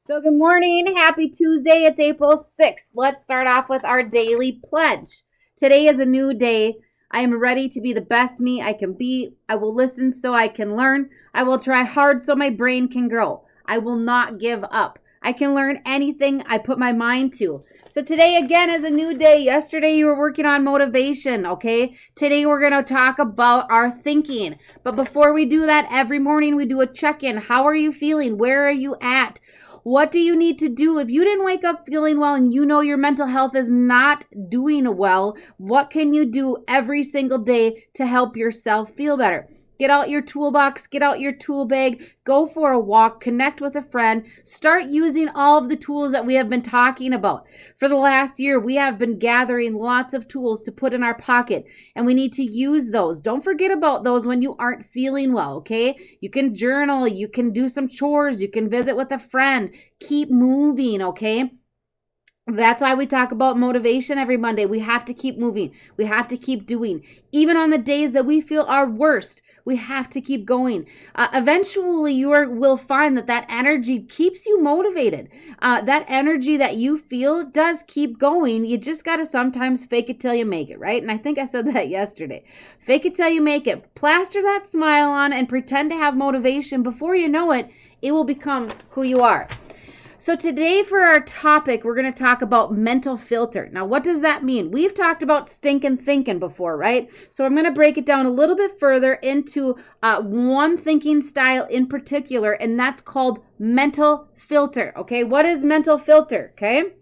So, good morning. Happy Tuesday. It's April 6th. Let's start off with our daily pledge. Today is a new day. I am ready to be the best me I can be. I will listen so I can learn. I will try hard so my brain can grow. I will not give up. I can learn anything I put my mind to. So today again is a new day. Yesterday you were working on motivation, okay? Today we're going to talk about our thinking. But before we do that, every morning we do a check-in. How are you feeling? Where are you at? What do you need to do? If you didn't wake up feeling well and you know your mental health is not doing well, what can you do every single day to help yourself feel better? Get out your toolbox, get out your tool bag, go for a walk, connect with a friend, start using all of the tools that we have been talking about. For the last year, we have been gathering lots of tools to put in our pocket, and we need to use those. Don't forget about those when you aren't feeling well, okay? You can journal, you can do some chores, you can visit with a friend. Keep moving, okay? That's why we talk about motivation every Monday. We have to keep moving. We have to keep doing. Even on the days that we feel our worst, we have to keep going. Eventually, will find that energy keeps you motivated. That energy that you feel does keep going. You just got to sometimes fake it till you make it, right? And I think I said that yesterday. Fake it till you make it. Plaster that smile on and pretend to have motivation. Before you know it, it will become who you are. So today for our topic, we're going to talk about mental filter. Now, what does that mean? We've talked about stinking thinking before, right? So I'm going to break it down a little bit further into one thinking style in particular, and that's called mental filter, okay? What is mental filter, okay?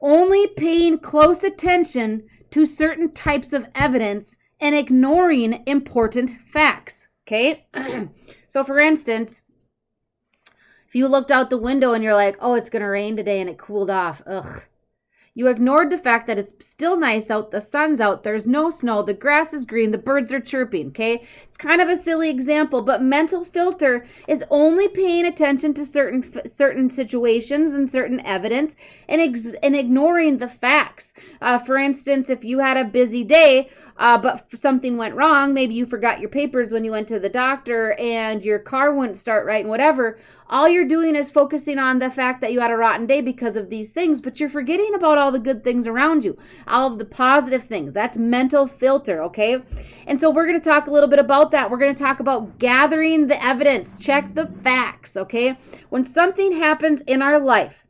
Only paying close attention to certain types of evidence and ignoring important facts, okay? So for instance, if you looked out the window and you're like, oh, it's going to rain today and it cooled off, ugh. You ignored the fact that it's still nice out, the sun's out, there's no snow, the grass is green, the birds are chirping, okay? It's kind of a silly example, but mental filter is only paying attention to certain situations and certain evidence and ignoring the facts. For instance, if you had a busy day, but something went wrong, maybe you forgot your papers when you went to the doctor and your car wouldn't start right and whatever, all you're doing is focusing on the fact that you had a rotten day because of these things, but you're forgetting about all the good things around you, all of the positive things. That's mental filter, okay? And so we're going to talk a little bit about that. We're going to talk about gathering the evidence, check the facts, okay? When something happens in our life,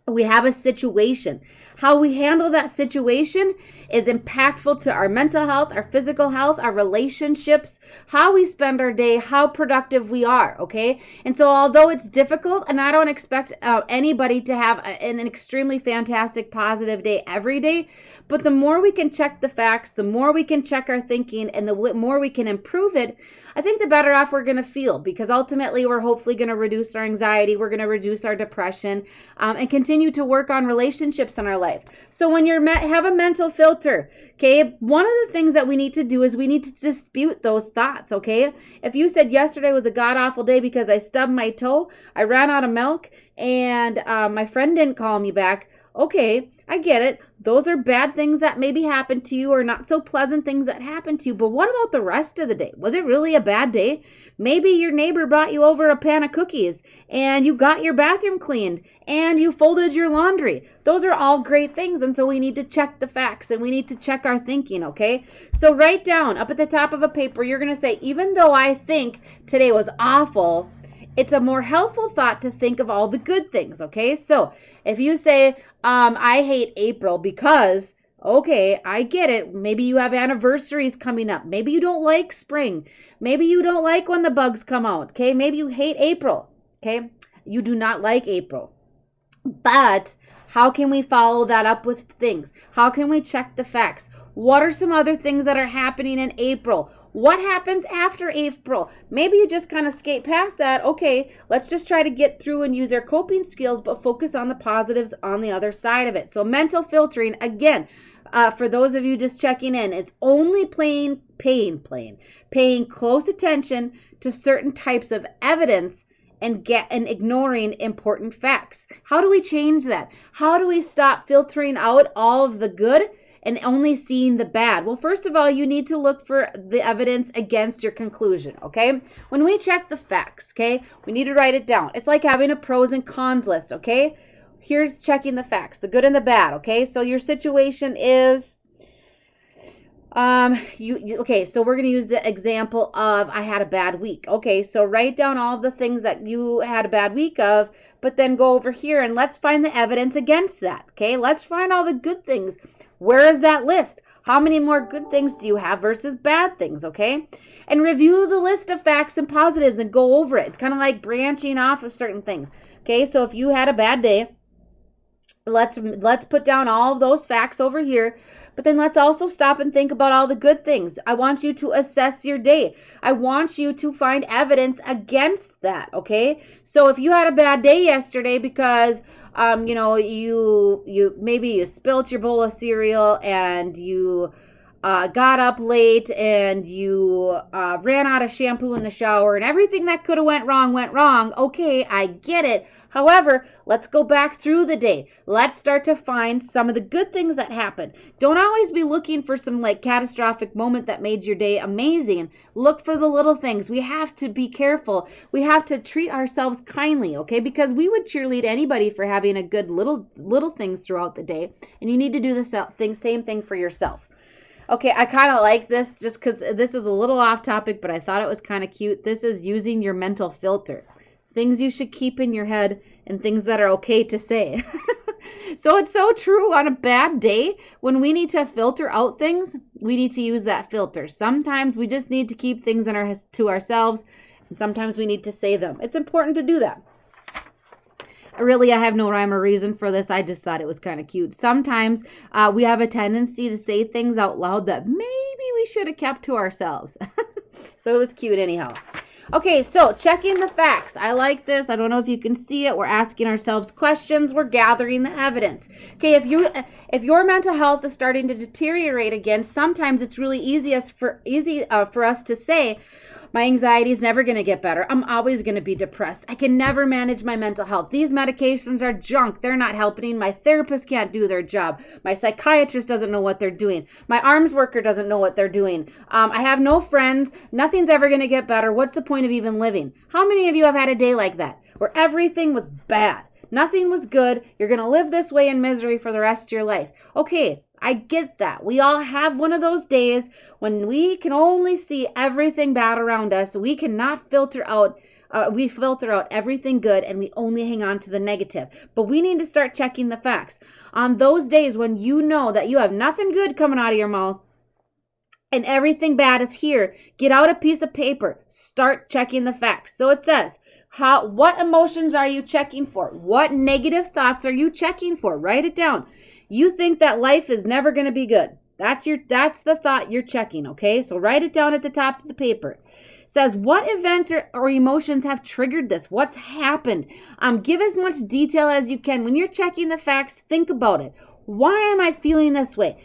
we have a situation. How we handle that situation is impactful to our mental health, our physical health, our relationships, how we spend our day, how productive we are, okay? And so although it's difficult, and I don't expect anybody to have an extremely fantastic, positive day every day, but the more we can check the facts, the more we can check our thinking, and the more we can improve it, I think the better off we're going to feel, because ultimately we're hopefully going to reduce our anxiety, we're going to reduce our depression, and continue to work on relationships in our life. So when you have a mental filter, okay, one of the things that we need to do is we need to dispute those thoughts, okay? If you said yesterday was a god-awful day because I stubbed my toe, I ran out of milk, and my friend didn't call me back, okay, I get it. Those are bad things that maybe happened to you or not so pleasant things that happened to you. But what about the rest of the day? Was it really a bad day? Maybe your neighbor brought you over a pan of cookies and you got your bathroom cleaned and you folded your laundry. Those are all great things. And so we need to check the facts and we need to check our thinking, okay? So write down up at the top of a paper, you're going to say, even though I think today was awful, it's a more helpful thought to think of all the good things, okay? So if you say, I hate April because, okay, I get it. Maybe you have anniversaries coming up. Maybe you don't like spring. Maybe you don't like when the bugs come out, okay? Maybe you hate April, okay? You do not like April. But how can we follow that up with things? How can we check the facts? What are some other things that are happening in April? What happens after April? Maybe you just kind of skate past that. Okay, let's just try to get through and use our coping skills, but focus on the positives on the other side of it. So mental filtering, again, for those of you just checking in, it's only paying close attention to certain types of evidence and ignoring important facts. How do we change that? How do we stop filtering out all of the good and only seeing the bad. Well, first of all, you need to look for the evidence against your conclusion, okay? When we check the facts, okay, we need to write it down. It's like having a pros and cons list, okay? Here's checking the facts, the good and the bad, okay? So your situation is, okay, so we're going to use the example of I had a bad week. Okay, so write down all the things that you had a bad week of, but then go over here and let's find the evidence against that, okay? Let's find all the good things. Where is that list? How many more good things do you have versus bad things, okay? And review the list of facts and positives and go over it. It's kind of like branching off of certain things, okay? So if you had a bad day, let's put down all of those facts over here, but then let's also stop and think about all the good things. I want you to assess your day. I want you to find evidence against that, okay? So if you had a bad day yesterday because you maybe you spilt your bowl of cereal and you got up late and you ran out of shampoo in the shower and everything that could have went wrong. Okay, I get it. However, let's go back through the day. Let's start to find some of the good things that happened. Don't always be looking for some like catastrophic moment that made your day amazing. Look for the little things. We have to be careful. We have to treat ourselves kindly, okay? Because we would cheerlead anybody for having a good little things throughout the day. And you need to do the same thing for yourself. Okay, I kind of like this just because this is a little off topic, but I thought it was kind of cute. This is using your mental filter. Things you should keep in your head and things that are okay to say. So it's so true. On a bad day, when we need to filter out things, we need to use that filter. Sometimes we just need to keep things to ourselves, and sometimes we need to say them. It's important to do that. Really, I have no rhyme or reason for this. I just thought it was kind of cute. Sometimes we have a tendency to say things out loud that maybe we should have kept to ourselves. So it was cute anyhow. Okay, so checking the facts. I like this. I don't know if you can see it. We're asking ourselves questions. We're gathering the evidence. Okay, if your mental health is starting to deteriorate again, sometimes it's really easy for us to say, my anxiety is never going to get better. I'm always going to be depressed. I can never manage my mental health. These medications are junk. They're not helping. My therapist can't do their job. My psychiatrist doesn't know what they're doing. My arms worker doesn't know what they're doing. I have no friends. Nothing's ever going to get better. What's the point of even living? How many of you have had a day like that where everything was bad? Nothing was good. You're going to live this way in misery for the rest of your life. Okay, I get that. We all have one of those days when we can only see everything bad around us. We cannot filter out. We filter out everything good and we only hang on to the negative. But we need to start checking the facts. On those days when you know that you have nothing good coming out of your mouth and everything bad is here, get out a piece of paper. Start checking the facts. So it says, what emotions are you checking for? What negative thoughts are you checking for? Write it down. You think that life is never going to be good. That's the thought you're checking, okay? So write it down at the top of the paper. It says, what events or emotions have triggered this? What's happened? Give as much detail as you can. When you're checking the facts, think about it. Why am I feeling this way?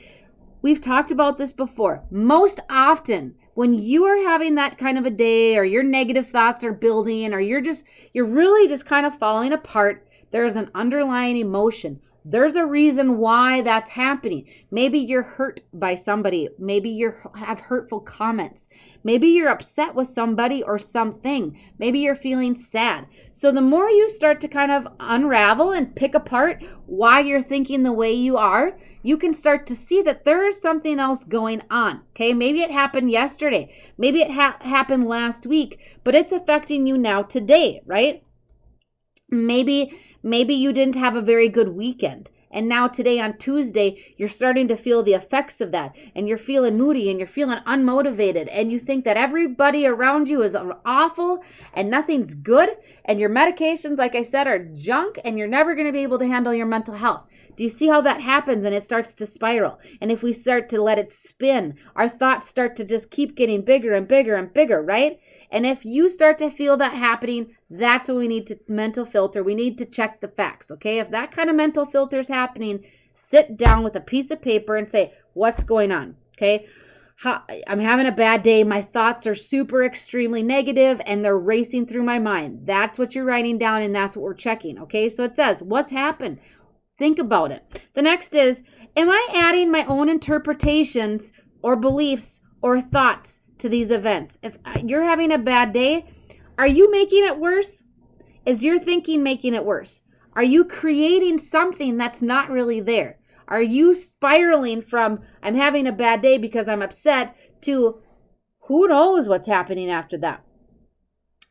We've talked about this before. Most often, when you are having that kind of a day or your negative thoughts are building or you're really just kind of falling apart, there's an underlying emotion. There's a reason why that's happening. Maybe you're hurt by somebody. Maybe you have hurtful comments. Maybe you're upset with somebody or something. Maybe you're feeling sad. So the more you start to kind of unravel and pick apart why you're thinking the way you are, you can start to see that there is something else going on. Okay, maybe it happened yesterday. Maybe it happened last week, but it's affecting you now today, right? Maybe you didn't have a very good weekend. And now today on Tuesday, you're starting to feel the effects of that. And you're feeling moody and you're feeling unmotivated. And you think that everybody around you is awful and nothing's good. And your medications, like I said, are junk. And you're never going to be able to handle your mental health. Do you see how that happens and it starts to spiral? And if we start to let it spin, our thoughts start to just keep getting bigger and bigger and bigger, right? And if you start to feel that happening, that's when we need to mental filter. We need to check the facts, okay? If that kind of mental filter is happening, sit down with a piece of paper and say, what's going on, okay? I'm having a bad day. My thoughts are super extremely negative and they're racing through my mind. That's what you're writing down and that's what we're checking, okay? So it says, what's happened? Think about it. The next is, am I adding my own interpretations or beliefs or thoughts to these events? If you're having a bad day, are you making it worse? Is your thinking making it worse? Are you creating something that's not really there? Are you spiraling from, I'm having a bad day because I'm upset, to who knows what's happening after that?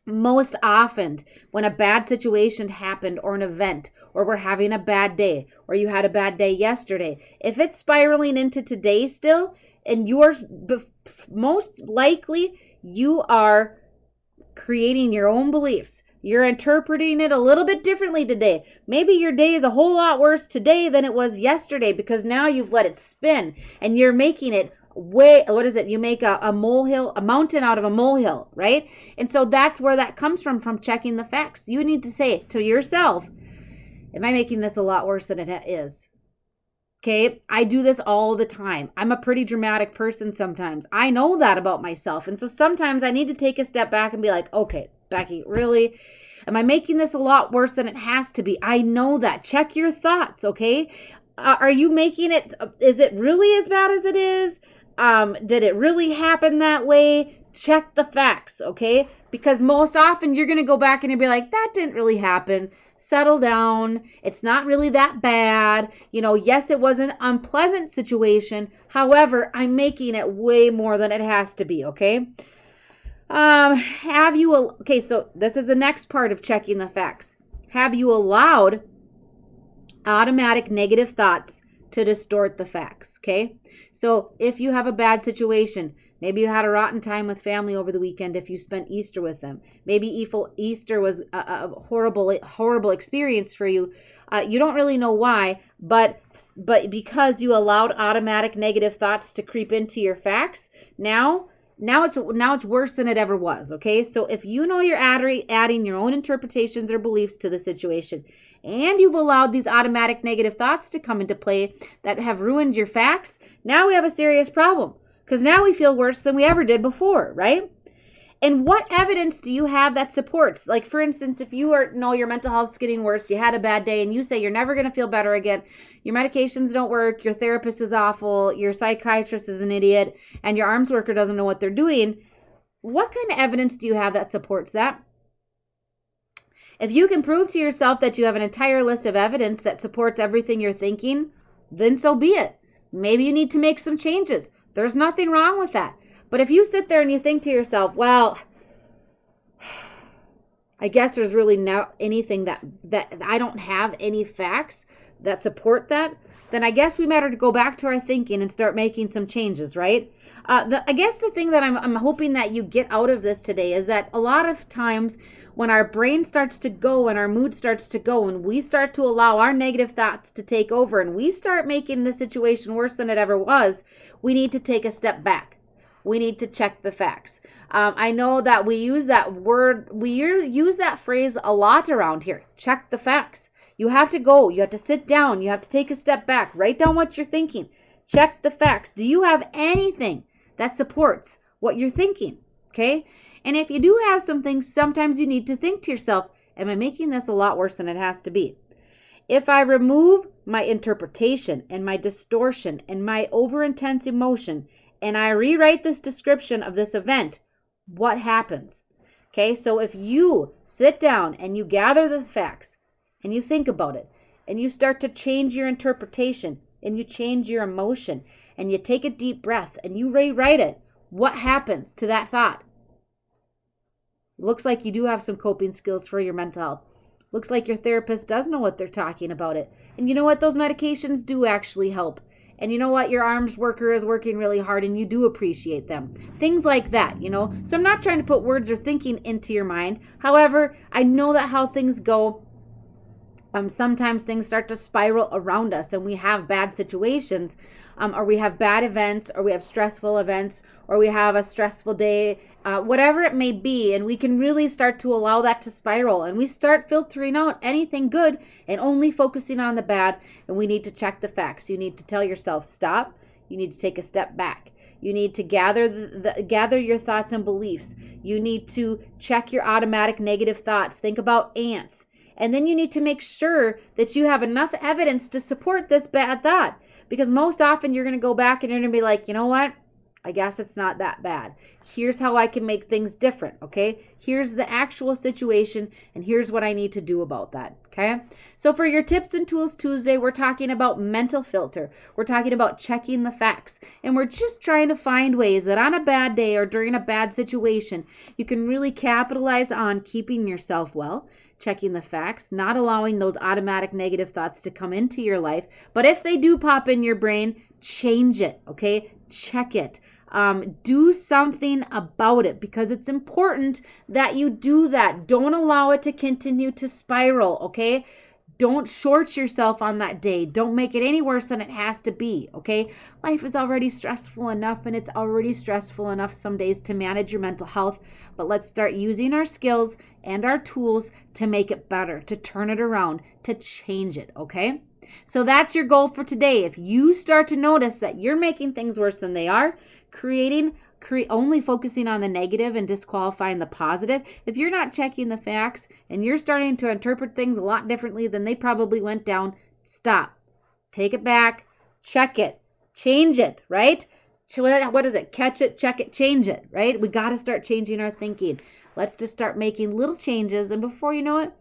Most often, when a bad situation happened or an event, or we're having a bad day, or you had a bad day yesterday, if it's spiraling into today still, and you're most likely, you are creating your own beliefs. You're interpreting it a little bit differently today. Maybe your day is a whole lot worse today than it was yesterday because now you've let it spin and you're making it you make a mountain out of a molehill, right? And so that's where that comes from checking the facts. You need to say to yourself, am I making this a lot worse than it is? Okay, I do this all the time. I'm a pretty dramatic person sometimes. I know that about myself. And so sometimes I need to take a step back and be like, okay, Becky, really? Am I making this a lot worse than it has to be? I know that. Check your thoughts, okay? Are you making it, is it really as bad as it is? Did it really happen that way? Check the facts, okay? Because most often you're going to go back and you'll be like, that didn't really happen. Settle down. It's not really that bad. Yes, it was an unpleasant situation. However, I'm making it way more than it has to be, okay? Okay, so this is the next part of checking the facts. Have you allowed automatic negative thoughts to distort the facts, okay? So if you have a bad situation, maybe you had a rotten time with family over the weekend if you spent Easter with them. Maybe Easter was a horrible experience for you. You don't really know why, but because you allowed automatic negative thoughts to creep into your facts, now it's worse than it ever was, okay? So if you know you're adding your own interpretations or beliefs to the situation, and you've allowed these automatic negative thoughts to come into play that have ruined your facts, now we have a serious problem because now we feel worse than we ever did before, right? And what evidence do you have that supports? Like, for instance, if you know your mental health's getting worse, you had a bad day, and you say you're never going to feel better again, your medications don't work, your therapist is awful, your psychiatrist is an idiot, and your arms worker doesn't know what they're doing, what kind of evidence do you have that supports that? If you can prove to yourself that you have an entire list of evidence that supports everything you're thinking, then so be it. Maybe you need to make some changes. There's nothing wrong with that. But if you sit there and you think to yourself, well, I guess there's really not anything that I don't have any facts that support that, then I guess we matter to go back to our thinking and start making some changes, right? I guess the thing that I'm hoping that you get out of this today is that a lot of times when our brain starts to go and our mood starts to go and we start to allow our negative thoughts to take over and we start making the situation worse than it ever was, we need to take a step back. We need to check the facts. I know that we use that phrase a lot around here. Check the facts. You have to go. You have to sit down. You have to take a step back. Write down what you're thinking. Check the facts. Do you have anything that supports what you're thinking? Okay? And if you do have some things, sometimes you need to think to yourself, am I making this a lot worse than it has to be? If I remove my interpretation and my distortion and my over-intense emotion, and I rewrite this description of this event, what happens? Okay, so if you sit down and you gather the facts and you think about it and you start to change your interpretation and you change your emotion and you take a deep breath and you rewrite it, what happens to that thought? Looks like you do have some coping skills for your mental health. Looks like your therapist does know what they're talking about it. And you know what? Those medications do actually help. And you know what? Your arms worker is working really hard and you do appreciate them. Things like that, So I'm not trying to put words or thinking into your mind. However, I know that how things go, sometimes things start to spiral around us and we have bad situations, or we have bad events, or we have stressful events, or we have a stressful day, whatever it may be, and we can really start to allow that to spiral, and we start filtering out anything good and only focusing on the bad, and we need to check the facts. You need to tell yourself, stop. You need to take a step back. You need to gather your thoughts and beliefs. You need to check your automatic negative thoughts. Think about ants. And then you need to make sure that you have enough evidence to support this bad thought. Because most often you're going to go back and you're going to be like, you know what? I guess it's not that bad. Here's how I can make things different, okay? Here's the actual situation, and here's what I need to do about that, okay? So for your Tips and Tools Tuesday, we're talking about mental filter. We're talking about checking the facts, and we're just trying to find ways that on a bad day or during a bad situation, you can really capitalize on keeping yourself well, checking the facts, not allowing those automatic negative thoughts to come into your life. But if they do pop in your brain, change it, okay? Check it. Do something about it, because it's important that you do that. Don't allow it to continue to spiral, okay? Don't short yourself on that day. Don't make it any worse than it has to be, okay? Life is already stressful enough, and it's already stressful enough some days to manage your mental health. But let's start using our skills and our tools to make it better, to turn it around, to change it, okay? So that's your goal for today. If you start to notice that you're making things worse than they are, only focusing on the negative and disqualifying the positive, if you're not checking the facts and you're starting to interpret things a lot differently than they probably went down, stop. Take it back, check it, change it, right? What is it? Catch it, check it, change it, right? We got to start changing our thinking. Let's just start making little changes, and before you know it,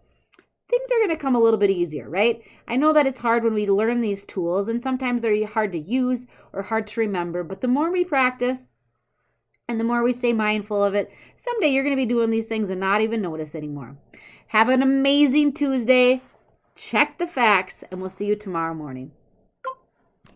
things are going to come a little bit easier, right? I know that it's hard when we learn these tools, and sometimes they're hard to use or hard to remember, but the more we practice and the more we stay mindful of it, someday you're going to be doing these things and not even notice anymore. Have an amazing Tuesday. Check the facts, and we'll see you tomorrow morning.